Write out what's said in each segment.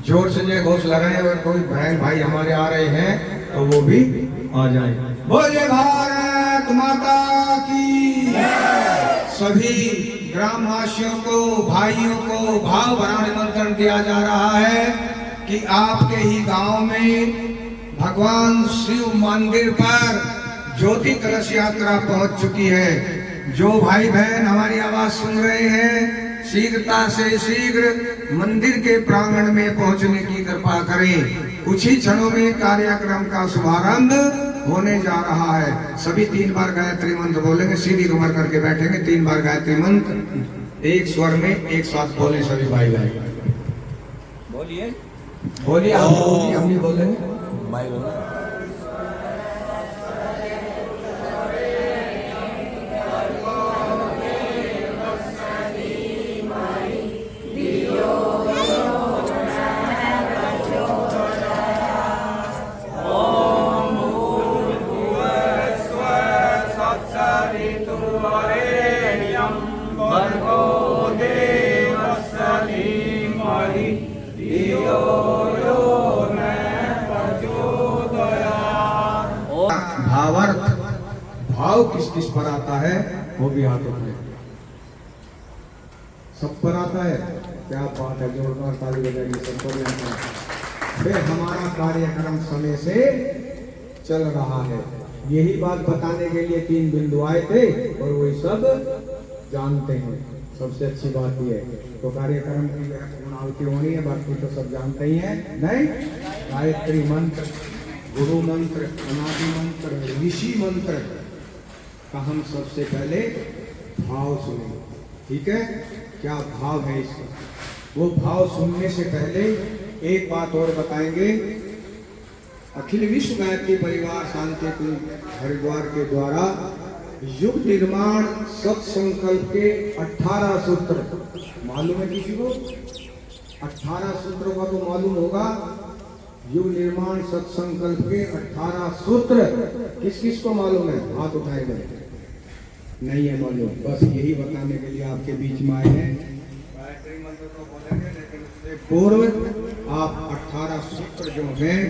जोर से जय घोष लगाएं। अगर कोई बहन भाई हमारे आ रहे हैं तो वो भी आ जाए। बोलिए भारत माता की। सभी ग्रामवासियों को, भाइयों को भाव भरा निमंत्रण दिया जा रहा है कि आपके ही गांव में भगवान शिव मंदिर पर ज्योति कलश यात्रा पहुंच चुकी है। जो भाई बहन हमारी आवाज सुन रहे हैं, शीघ्रता से शीघ्र मंदिर के प्रांगण में पहुंचने की कृपा करें। कुछ ही क्षणों में कार्यक्रम का शुभारंभ होने जा रहा है। सभी 3 बार गायत्री मंत्र बोलेंगे। सीधी कमर करके बैठेंगे। 3 बार गायत्री मंत्र एक स्वर में एक साथ बोले सभी भाई बहन। बोलिए बोलिए, हम नहीं बोलेंगे। भावार्थ, भाव किस किस पर आता है वो भी हाथ उठाए। सब पर आता है। क्या बात है, जोरदार ताली बजाइए। सबको भी आता है। फिर हमारा कार्यक्रम समय से चल रहा है। यही बात बताने के लिए 3 बिंदु आए थे और वही सब जानते हैं। सबसे अच्छी बात यह है तो कार्यक्रम की गुणावती होनी है, बाकी तो सब जानते ही हैं। नहीं, गायत्री मंत्र, गुरु मंत्र, अनादि मंत्र, ऋषि मंत्र का हम सबसे पहले भाव सुनेंगे। ठीक है, क्या भाव है इसका? वो भाव सुनने से पहले एक बात और बताएंगे। अखिल विश्व गायत्री परिवार शांतिकुंज हरिद्वार के द्वारा युग निर्माण सत्संकल्प के 18 सूत्र मालूम है किसी को? 18 सूत्रों का तो मालूम होगा। युग निर्माण सत्संकल्प के 18 सूत्र किस किस को मालूम है? हाथ उठाएंगे। नहीं है मालूम, बस यही बताने के लिए आपके बीच में आए हैं। गायत्री मंत्र तो बोलेंगे, लेकिन उससे पूर्व आप 18 सूत्र जो हैं,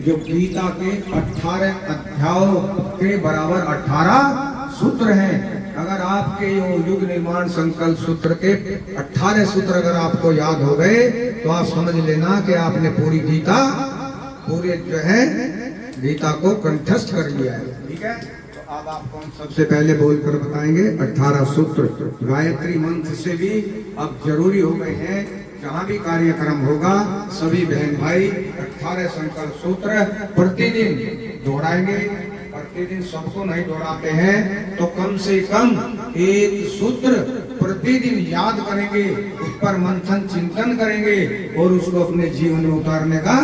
जो गीता के 18 अध्यायों के बराबर 18 सूत्र हैं। अगर आपके युग निर्माण संकल्प सूत्र के 18 सूत्र अगर आपको याद हो गए तो आप समझ लेना कि आपने पूरी गीता, पूरे जो है गीता को कंठस्थ कर लिया है। ठीक है, तो अब आपको हम सबसे पहले बोलकर बताएंगे 18 सूत्र। गायत्री मंत्र से भी अब जरूरी हो गए हैं। जहाँ भी कार्यक्रम होगा सभी बहन भाई 18 संकल्प सूत्र प्रतिदिन दोहराएंगे। प्रतिदिन सबको नहीं दोहराते हैं तो कम से कम एक सूत्र प्रतिदिन याद करेंगे, उस पर मंथन चिंतन करेंगे और उसको अपने जीवन में उतारने का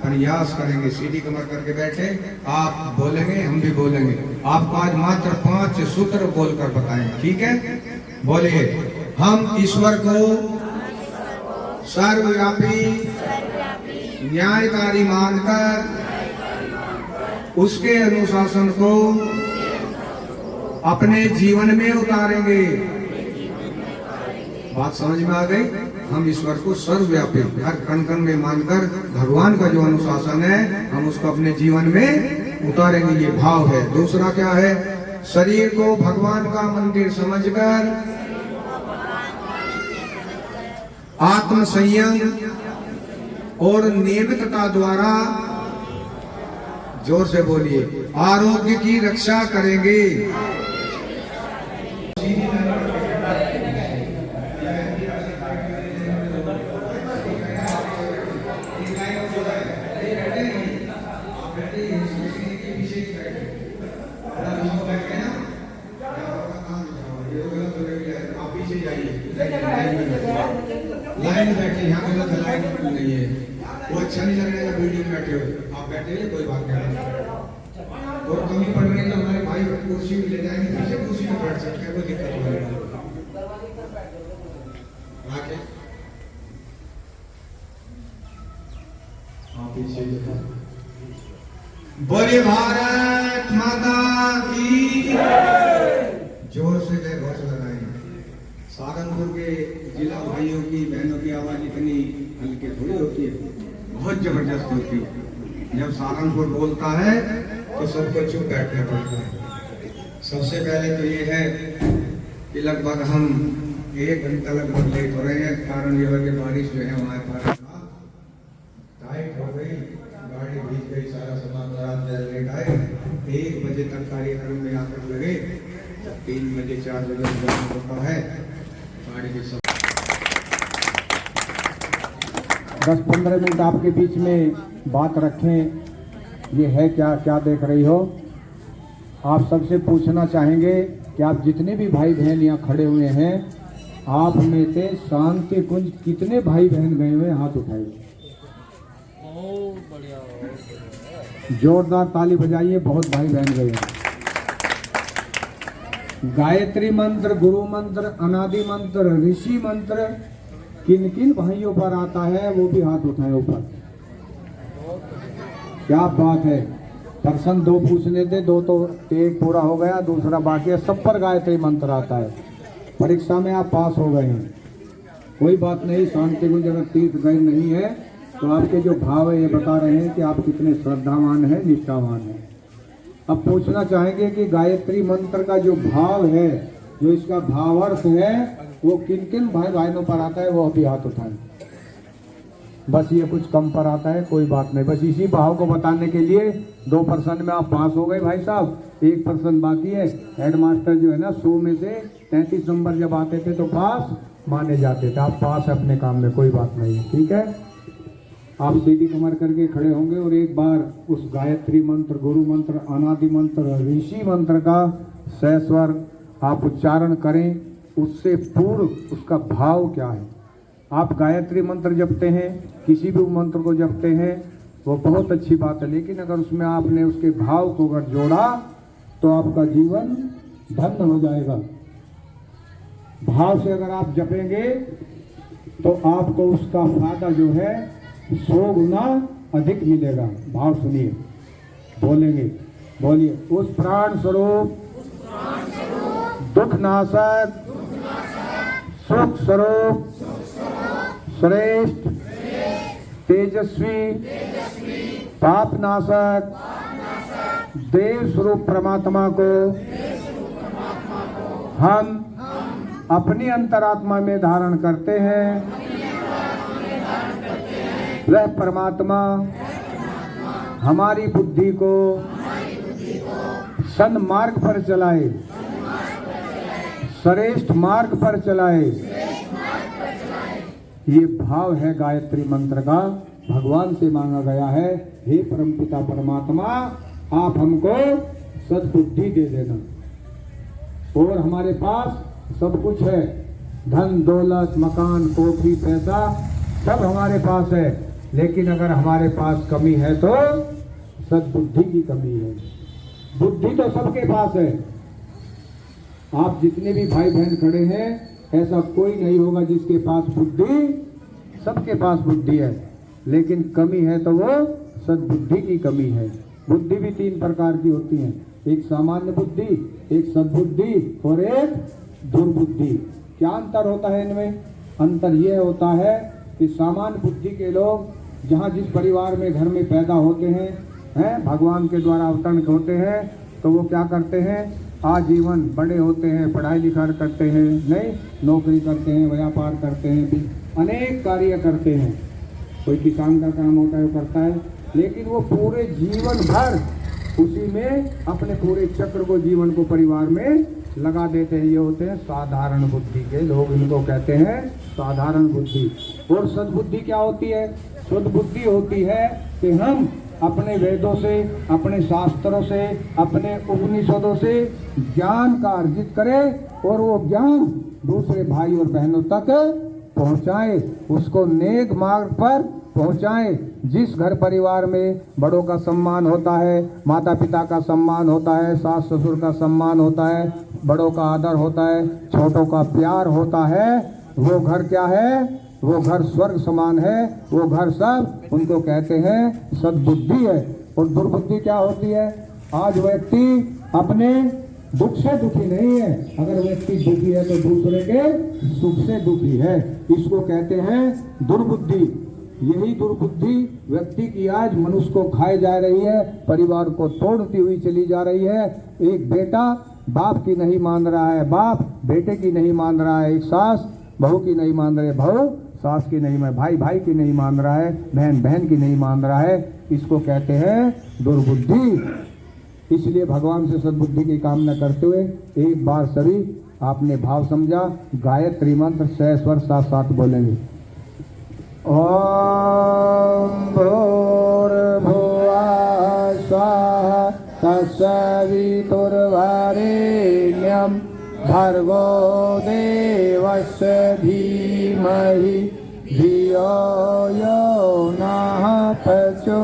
प्रयास करेंगे। सीधी कमर करके बैठे, आप बोलेंगे, हम भी बोलेंगे। आपको आज मात्र 5 सूत्र बोलकर बताएंगे। ठीक है, बोलिए। हम ईश्वर को सर्वव्यापी न्यायकारी मानकर उसके अनुशासन को अपने जीवन में उतारेंगे। बात समझ में आ गई? हम ईश्वर को सर्वव्यापी हर कण कण में मानकर भगवान का जो अनुशासन है हम उसको अपने जीवन में उतारेंगे। ये भाव है। दूसरा क्या है? शरीर को भगवान का मंदिर समझकर आत्म संयम और नियमितता द्वारा, जोर से बोलिए, आरोग्य की रक्षा करेंगे। लाइन बैठे, यहाँ गलत लाइन नहीं है। वो अच्छा नहीं लग रहा है बिल्डिंग बैठे हुए। आप बैठे हैं, कोई बात नहीं। और कमी पड़ रही तो हमारे भाई कुर्सी भी ले जाएंगे, पीछे कुर्सी में बैठ सकते हैं, कोई दिक्कत नहीं है। बोलिए भारत माता की। जोर से जय घोष लगाएंगे। सहारनपुर के जिला भाइयों की, बहनों की आवाज इतनी हल्की थोड़ी होती है। बहुत जबरदस्त होती है। जब सहारनपुर बोलता है तो सबको चुप बैठना पड़ता है। सबसे पहले तो ये है कि लगभग हम 1 घंटा लगभग लेट हो रहे हैं। कारण ये है कि बारिश जो है हमारे पास टाइट हो गई, गाड़ी भीग गई, सारा सामान रात में लेट आए। 1 बजे तक कार्यक्रम में आकर लगे, 3 बजे 4 बजे होता है गाड़ी के सब। 10-15 मिनट आपके बीच में बात रखें। ये है क्या क्या देख रही हो? आप सबसे पूछना चाहेंगे कि आप जितने भी भाई बहन यहाँ खड़े हुए हैं, आप में से शांति कुंज कितने भाई बहन गए हुए? हाथ उठाइए। जोरदार ताली बजाइए, बहुत भाई बहन गए हैं। गायत्री मंत्र, गुरु मंत्र, अनादि मंत्र, ऋषि मंत्र किन किन भाइयों पर आता है वो भी हाथ उठाए ऊपर। क्या बात है। पर्सन 2 पूछने थे, 2 तो 1 पूरा हो गया, दूसरा बाकी है। सब पर गायत्री मंत्र आता है। परीक्षा में आप पास हो गए हैं, कोई बात नहीं। शांति कुंज अगर तीर्थ गए नहीं है तो आपके जो भाव है ये बता रहे हैं कि आप कितने श्रद्धावान हैं, निष्ठावान हैं। अब पूछना चाहेंगे कि गायत्री मंत्र का जो भाव है, जो इसका भावार्थ है, वो किन किन भाई बहनों पर आता है, वो अभी हाथ उठाएं। बस ये कुछ कम पर आता है, कोई बात नहीं। बस इसी भाव को बताने के लिए 2% में आप पास हो गए भाई साहब, 1% बाकी है। हेडमास्टर जो है ना, 100 में से 33 नंबर जब आते थे तो पास माने जाते थे। आप पास है अपने काम में, कोई बात नहीं, ठीक है। आप सीधी कमर करके खड़े होंगे और एक बार उस गायत्री मंत्र, गुरु मंत्र, अनादि मंत्र, ऋषि मंत्र का सहस्वर आप उच्चारण करें। उससे पूर्व उसका भाव क्या है? आप गायत्री मंत्र जपते हैं, किसी भी मंत्र को जपते हैं, वो बहुत अच्छी बात है, लेकिन अगर उसमें आपने उसके भाव को अगर जोड़ा तो आपका जीवन धन्य हो जाएगा। भाव से अगर आप जपेंगे तो आपको उसका फायदा जो है 100 गुना अधिक मिलेगा। भाव सुनिए, बोलेंगे, बोलिए। उस प्राण स्वरूप, दुख नाशक, सुख स्वरूप, श्रेष्ठ, तेजस्वी, पाप नाशक, देव स्वरूप परमात्मा को हम अपनी अंतरात्मा में धारण करते हैं। वह परमात्मा हमारी बुद्धि को सन्मार्ग पर चलाए, श्रेष्ठ मार्ग पर चलाए। ये भाव है गायत्री मंत्र का, भगवान से मांगा गया है। हे परमपिता परमात्मा, आप हमको सद्बुद्धि दे देना। और हमारे पास सब कुछ है, धन दौलत, मकान, कोठी, पैसा सब हमारे पास है, लेकिन अगर हमारे पास कमी है तो सद्बुद्धि की कमी है। बुद्धि तो सबके पास है। आप जितने भी भाई बहन खड़े हैं, ऐसा कोई नहीं होगा जिसके पास बुद्धि, सबके पास बुद्धि है, लेकिन कमी है तो वो सद्बुद्धि की कमी है। बुद्धि भी 3 प्रकार की होती है, एक सामान्य बुद्धि, एक सद्बुद्धि और एक दुर्बुद्धि। क्या अंतर होता है इनमें? अंतर यह होता है कि सामान्य बुद्धि के लोग जहाँ जिस परिवार में घर में पैदा होते हैं, भगवान के द्वारा अवतरण होते हैं, तो वो क्या करते हैं, आजीवन बड़े होते हैं, पढ़ाई लिखाई करते हैं, नहीं नौकरी करते हैं, व्यापार करते हैं, अनेक कार्य करते हैं। कोई किसान का काम होता है वो करता है, लेकिन वो पूरे जीवन भर उसी में अपने पूरे चक्र को, जीवन को परिवार में लगा देते हैं। ये होते हैं साधारण बुद्धि के लोग, इनको कहते हैं साधारण बुद्धि। और सद्बुद्धि क्या होती है? सद्बुद्धि होती है कि हम अपने वेदों से, अपने शास्त्रों से, अपने उपनिषदों से ज्ञान का अर्जित करें और वो ज्ञान दूसरे भाई और बहनों तक पहुंचाएं, उसको नेक मार्ग पर पहुंचाएं। जिस घर परिवार में बड़ों का सम्मान होता है, माता पिता का सम्मान होता है, सास ससुर का सम्मान होता है, बड़ों का आदर होता है, छोटों का प्यार होता है, वो घर क्या है? वो घर स्वर्ग समान है। वो घर सब उनको कहते हैं सद्बुद्धि है। और दुर्बुद्धि क्या होती है? आज व्यक्ति अपने दुख से दुखी नहीं है, अगर व्यक्ति दुखी है तो दूसरे के सुख से दुखी है, इसको कहते हैं दुर्बुद्धि। यही दुर्बुद्धि व्यक्ति की आज मनुष्य को खाए जा रही है, परिवार को तोड़ती हुई चली जा रही है। एक बेटा बाप की नहीं मान रहा है, बाप बेटे की नहीं मान रहा है, एक सास बहू की नहीं मान रहे, बहू सास की नहीं मान, भाई भाई की नहीं मान रहा है, बहन बहन की नहीं मान रहा है। इसको कहते हैं दुर्बुद्धि। इसलिए भगवान से सद्बुद्धि की कामना करते हुए एक बार सभी आपने भाव समझा, गायत्री मंत्र 6 स्वर साथ साथ बोलेंगे। ओम भूर्भुवः स्वः तत्सवितुर्वरेण्यं भर्गो देवस्य धीमहि धियो यो नः प्रचोदयात्।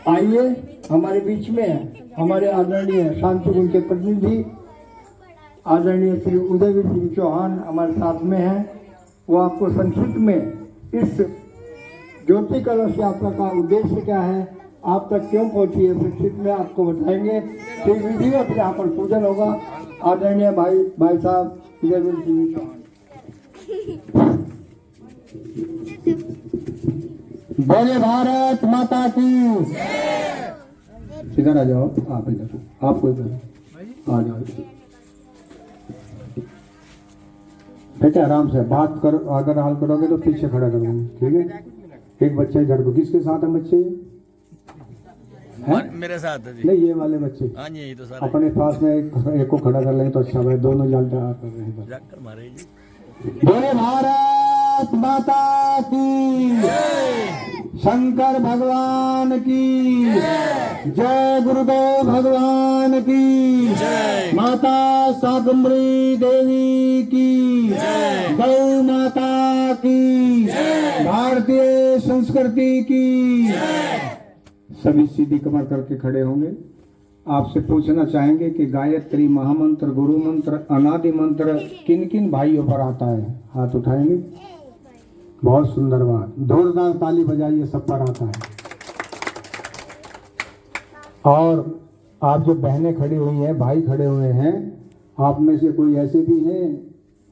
आइए, हमारे बीच में हमारे आदरणीय शांति कुंज के प्रतिनिधि आदरणीय श्री उदयवीर सिंह चौहान हमारे साथ में हैं। वो आपको संक्षिप्त में इस ज्योति कलश यात्रा का उद्देश्य क्या है, आप तक क्यों पहुंची है, संक्षिप्त में आपको बताएंगे। फिर विधिवत यहाँ पर पूजन होगा। आदरणीय भाई साहब उदयवीर सिंह चौहान। बोले भारत माता की। इधर आ जाओ, आप इधर, आपको इधर आ जाओ बेटे, आराम से बात करो। अगर हाल करोगे तो पीछे खड़ा करोगे, ठीक है। एक बच्चा इधर को, किसके साथ है बच्चे? मेरे साथ है जी। नहीं, ये वाले बच्चे। हाँ जी, यही तो सारे अपने पास में एक को खड़ा कर लें तो अच्छा है, दोनों जालते कर रहे हैं। जाकर मारे जी। बोले भारत माता की, शंकर भगवान की जय, गुरुदेव भगवान की जय, माता शाकंभरी देवी की जय, गौ माता की जय, भारतीय संस्कृति की जय। सभी सीधी कमर करके खड़े होंगे। आपसे पूछना चाहेंगे कि गायत्री महामंत्र, गुरु मंत्र, अनादि मंत्र किन किन भाइयों पर आता है? हाथ उठाएंगे। बहुत सुंदर बात, जोरदार ताली बजाइए, सब पर आता है। और आप जो बहनें खड़ी हुई हैं, भाई खड़े हुए हैं, आप में से कोई ऐसे भी हैं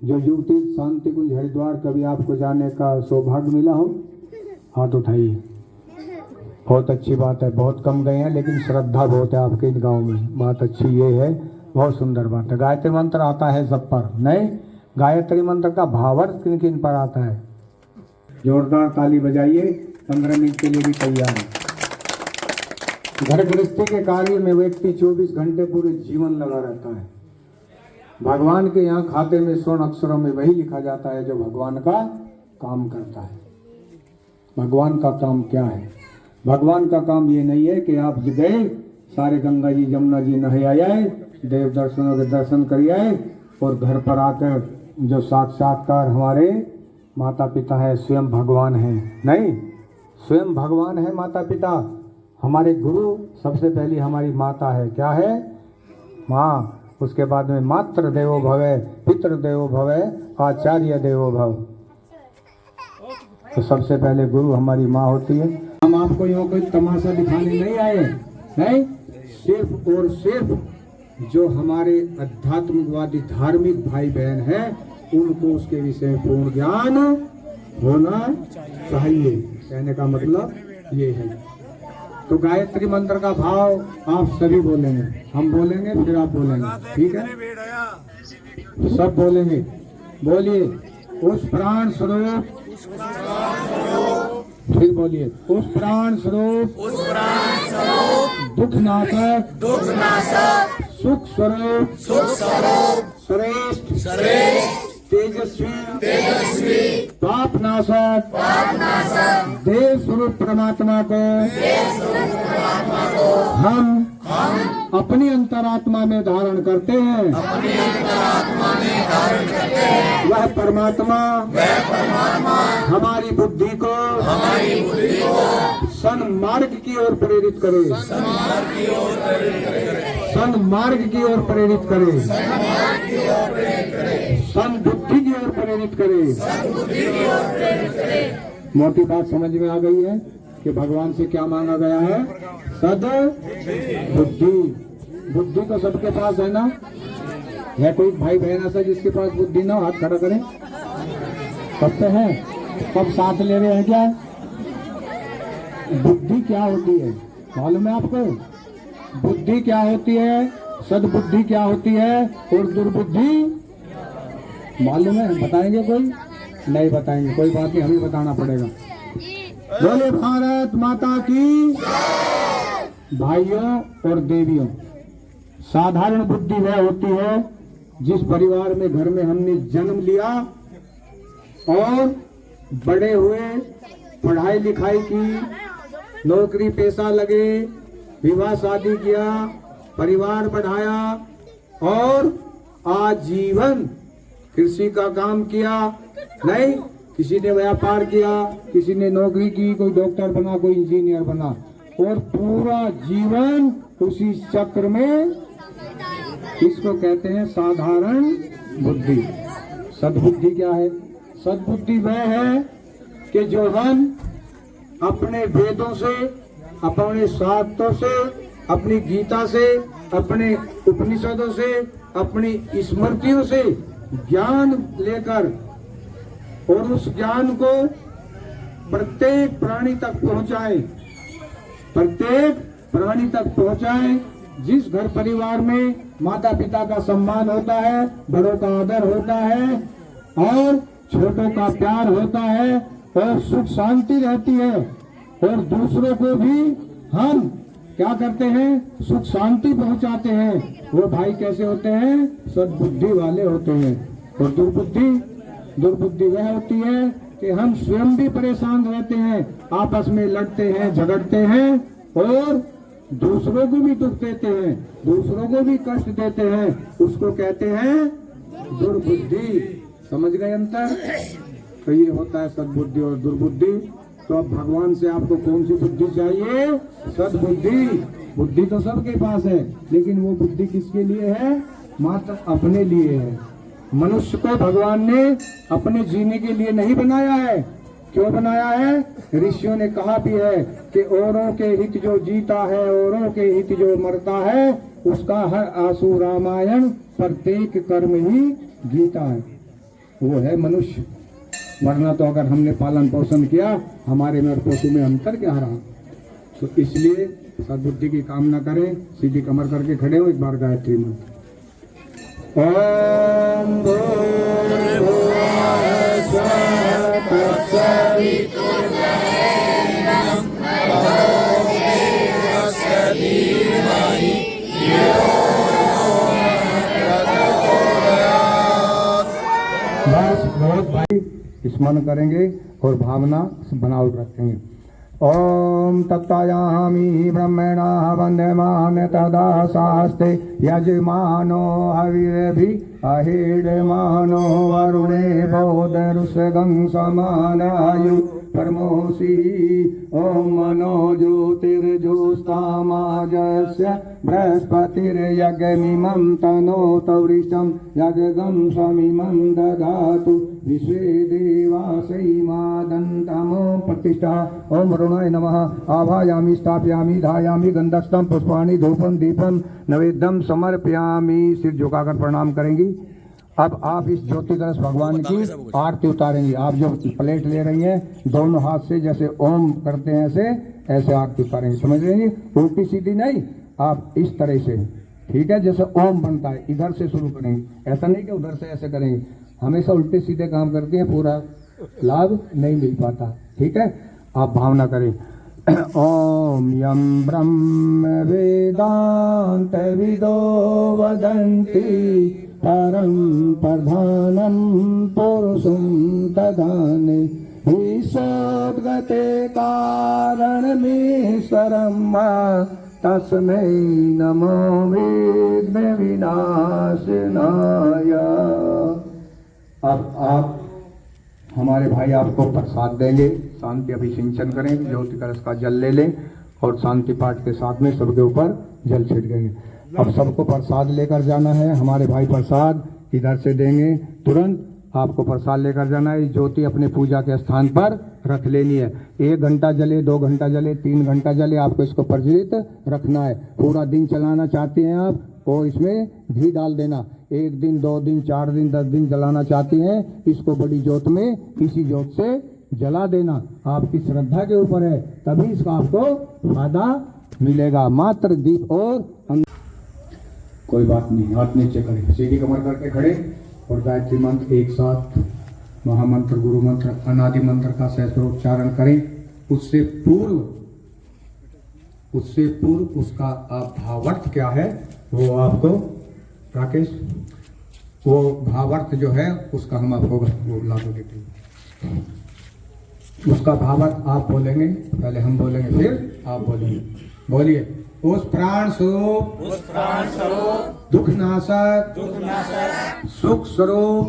जो युवती शांति कुंज हरिद्वार कभी आपको जाने का सौभाग्य मिला हो? हाथ उठाइए। बहुत अच्छी बात है, बहुत कम गए हैं लेकिन श्रद्धा बहुत है आपके इन गाँव में, बात अच्छी ये है, बहुत सुंदर बात है। गायत्री मंत्र आता है सब पर? नहीं। गायत्री मंत्र का भावार्थ किन किन पर आता है? जोरदार ताली बजाइए। 15 मिनट के लिए भी तैयार है। घर गृहस्थी के कार्य में व्यक्ति 24 घंटे पूरे जीवन लगा रहता है। भगवान के यहाँ खाते में स्वर्ण अक्षरों में वही लिखा जाता है जो भगवान का काम करता है। भगवान का काम क्या है? भगवान का काम ये नहीं है कि आप गए सारे गंगा जी जमुना जी नहाए आए, देव दर्शनों के दर्शन कर आए और घर पर आकर जो साक्षात्कार हमारे माता पिता है, स्वयं भगवान है। नहीं, स्वयं भगवान है माता पिता। हमारे गुरु सबसे पहली हमारी माता है। क्या है? माँ। उसके बाद में मातृ देवो भवे, पितृ देवो भवे, आचार्य देवो भव। तो सबसे पहले गुरु हमारी माँ होती है। हम आपको यहाँ कोई तमाशा दिखाने नहीं आए, नहीं, सिर्फ और सिर्फ जो हमारे आध्यात्मिकवादी धार्मिक भाई बहन हैं उनको उसके विषय में पूर्ण ज्ञान होना चाहिए। कहने का मतलब ये है। तो गायत्री मंत्र का भाव आप सभी बोलेंगे, हम बोलेंगे फिर आप बोलेंगे, ठीक है? तो सब बोलेंगे। बोलिए, उस प्राण स्वरूप, फिर बोलिए, उस प्राण स्वरूप, दुख नाशक, सुख स्वरूप, श्रेष्ठ, तेजस्वी, पाप नाशक, देव स्वरूप परमात्मा को हम अपनी अंतरात्मा में धारण करते हैं। वह परमात्मा हमारी बुद्धि को सन्मार्ग की ओर प्रेरित करे, सन्मार्ग की ओर प्रेरित करे, सन्बुद्धि की ओर प्रेरित करे। मोटी बात समझ में आ गई है कि भगवान से क्या मांगा गया है? सद्बुद्धि। बुद्धि तो सबके पास है ना? है कोई भाई बहन ऐसा जिसके पास बुद्धि ना हो? हाथ खड़ा करें। कब से है? कब साथ ले रहे हैं क्या? बुद्धि क्या होती है मालूम है आपको? बुद्धि क्या होती है, सद्बुद्धि क्या होती है और दुर्बुद्धि मालूम है? बताएंगे कोई? नहीं बताएंगे, कोई बात नहीं, हमें बताना पड़ेगा। बोले भारत माता की। भाइयों और देवियों, साधारण बुद्धि वह होती है जिस परिवार में, घर में हमने जन्म लिया और बड़े हुए, पढ़ाई लिखाई की, नौकरी पेशा लगे, विवाह शादी किया, परिवार बढ़ाया और आजीवन कृषि का काम किया। नहीं, किसी ने व्यापार किया, किसी ने नौकरी की, कोई डॉक्टर बना, कोई इंजीनियर बना और पूरा जीवन उसी चक्र में, इसको कहते हैं साधारण बुद्धि। सद्बुद्धि क्या है? सद्बुद्धि वह है कि जो हम अपने वेदों से, अपने शास्त्रों से, अपनी गीता से, अपने उपनिषदों से, अपनी स्मृतियों से ज्ञान लेकर और उस ज्ञान को प्रत्येक प्राणी तक पहुंचाए, प्रत्येक प्राणी तक पहुंचाए। जिस घर परिवार में माता पिता का सम्मान होता है, बड़ों का आदर होता है और छोटों का प्यार होता है और सुख शांति रहती है और दूसरों को भी हम क्या करते हैं, सुख शांति पहुंचाते हैं, वो भाई कैसे होते हैं? सद्बुद्धि वाले होते हैं। और दुर्बुद्धि वह होती है कि हम स्वयं भी परेशान रहते हैं, आपस में लड़ते हैं, झगड़ते हैं और दूसरों को भी दुख देते हैं, दूसरों को भी कष्ट देते हैं, उसको कहते हैं दुर्बुद्धि। समझ गए अंतर? तो ये होता है सद्बुद्धि और दुर्बुद्धि। तो अब भगवान से आपको कौन सी बुद्धि चाहिए? सद्बुद्धि। बुद्धि तो सबके पास है, लेकिन वो बुद्धि किसके लिए है? मात्र अपने लिए है। मनुष्य को भगवान ने अपने जीने के लिए नहीं बनाया है। क्यों बनाया है? ऋषियों ने कहा भी है कि औरों के हित जो जीता है, औरों के हित जो मरता है, उसका हर आंसू रामायण, प्रत्येक कर्म ही गीता है। वो है मनुष्य। वरना तो अगर हमने पालन पोषण किया, हमारे में और पशु में अंतर क्या रहा? तो इसलिए सद्बुद्धि की कामना करें, सीधी कमर करके खड़े हो, एक बार गायत्री मंत्र। ओम बस बहुत भाई स्मरण करेंगे और भावना बनाए रखेंगे। ओम तत्तायामि ब्रह्मणा वंदमान तदा शास्ते यजमानो हविरभि अहिडमानो वरुणे बोधरुषगं समानायु परमोषि। ओम मनो ज्योतिर्ज्योत्स्तामाजस्य बृहस्पतिर्यज्ञमिमं तनोतवृषं यज्ञं स्वमिमं ददातु विश्वे देवासैमादन्तमो प्रतिष्ठा। ओम वरुणाय नमः। आभायामि स्थापयामि धायामि गंधस्थं पुष्पाणि धूपं दीपं नैवेद्यं समर्पयामि। सिर झुकाकर प्रणाम करेंगी। अब आप इस ज्योति कलश भगवान की आरती उतारेंगी। आप जो प्लेट ले रही हैं, दोनों हाथ से जैसे ओम करते हैं ऐसे आरती उतारेंगे। समझ रहे हैं? उल्टी सीधी नहीं, आप इस तरह से, ठीक है? जैसे ओम बनता है इधर से शुरू करेंगे, ऐसा नहीं कि उधर से ऐसे करेंगे। हमेशा उल्टे सीधे काम करते हैं, पूरा लाभ नहीं मिल पाता। ठीक है? आप भावना करें। ओम यम ब्रह्म वेदांत विदो वदन्ति परम प्रधानम पुरुषं ददाने ईशोद्गते कारणमीश्वरं तस्मै नमो विघ्न विनाशनाय। अब आप हमारे भाई आपको प्रसाद देंगे, शांति अभिषेचन करें, ज्योति कलश का जल ले लें और शांति पाठ के साथ में सबके ऊपर जल छिड़क देंगे। अब सबको प्रसाद लेकर जाना है। हमारे भाई प्रसाद इधर से देंगे, तुरंत आपको प्रसाद लेकर जाना है। ज्योति अपने पूजा के स्थान पर रख लेनी है। 1 घंटा जले, 2 घंटा जले, 3 घंटा जले, आपको इसको प्रज्वलित रखना है। पूरा दिन चलाना चाहते हैं आप, और इसमें घी डाल देना। 1 दिन 2 दिन 4 दिन 10 दिन जलाना चाहती हैं, इसको बड़ी जोत में इसी जोत से जला देना। आपकी श्रद्धा के ऊपर है, तभी इसका आपको फायदा मिलेगा। मात्र दीप और कोई बात नहीं, हाथ नीचे करें, सीधी कमर करके खड़े और गायत्री मंत्र एक साथ, महामंत्र, गुरु मंत्र, अनादि मंत्र का सहस्त्रोच्चारण करें। उससे पूर्व उसका भावार्थ क्या है वो आपको, राकेश, वो भावार्थ जो है उसका हम आपको वो लागू देते हैं। उसका भावार्थ आप बोलेंगे, पहले हम बोलेंगे फिर आप बोलेंगे। बोलिए। उस प्राण स्वरूप दुख नाशक सुख स्वरूप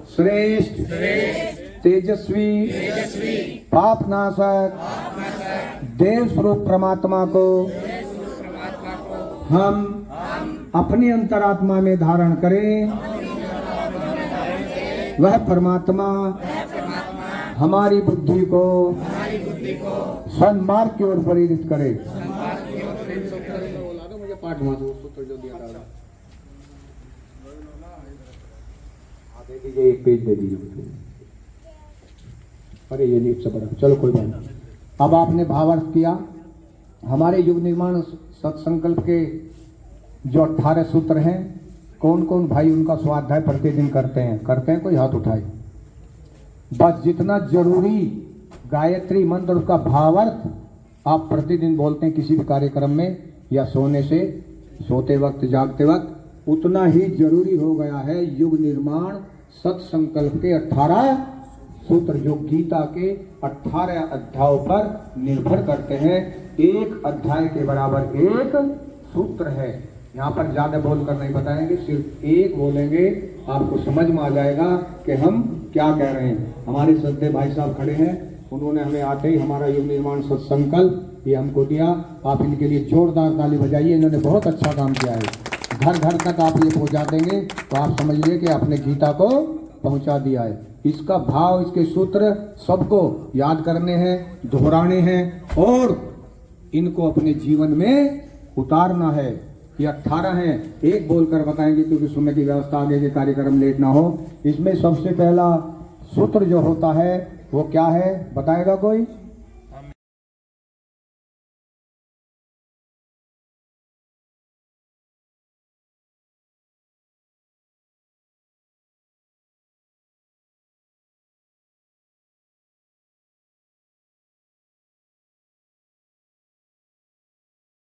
श्रेष्ठ तेजस्वी पाप नाशक देव स्वरूप परमात्मा को हम अपनी अंतरात्मा में धारण करें। वह परमात्मा हमारी बुद्धि को सन्मार्ग की ओर प्रेरित करे। मुझे पाठ में सूत्र जो दिया था, दे दीजिए, 1 पेज दे दीजिए। अरे ये नहीं से बड़ा, चलो कोई बात नहीं। अब आपने भावार्थ किया। हमारे युग निर्माण सत्संकल्प के जो 18 सूत्र हैं, कौन कौन भाई उनका स्वाध्याय प्रतिदिन करते हैं? कोई हाथ उठाए। बस जितना जरूरी गायत्री मंत्र उसका भावार्थ आप प्रतिदिन बोलते हैं किसी भी कार्यक्रम में या सोते वक्त जागते वक्त, उतना ही जरूरी हो गया है। युग निर्माण सत्संकल्प के 18 सूत्र जो गीता के 18 अध्यायों पर निर्भर करते हैं। एक अध्याय के बराबर एक सूत्र है। यहाँ पर ज्यादा बोलकर नहीं बताएंगे, सिर्फ एक बोलेंगे, आपको समझ में आ जाएगा कि हम क्या कह रहे हैं। हमारे श्रद्धेय भाई साहब खड़े हैं, उन्होंने हमें आते ही हमारा युग निर्माण सत्संकल्प ये हमको दिया। आप इनके लिए जोरदार ताली बजाइए, इन्होंने बहुत अच्छा काम किया है। घर घर तक आप ये पहुंचा देंगे तो आप समझिए कि आपने गीता को पहुंचा दिया है। इसका भाव, इसके सूत्र सबको याद करने हैं, दोहराने हैं और इनको अपने जीवन में उतारना है। ये 18 हैं, एक बोलकर बताएंगे क्योंकि सुनने की व्यवस्था, आगे के कार्यक्रम लेट ना हो। इसमें सबसे पहला सूत्र जो होता है वो क्या है, बताएगा कोई?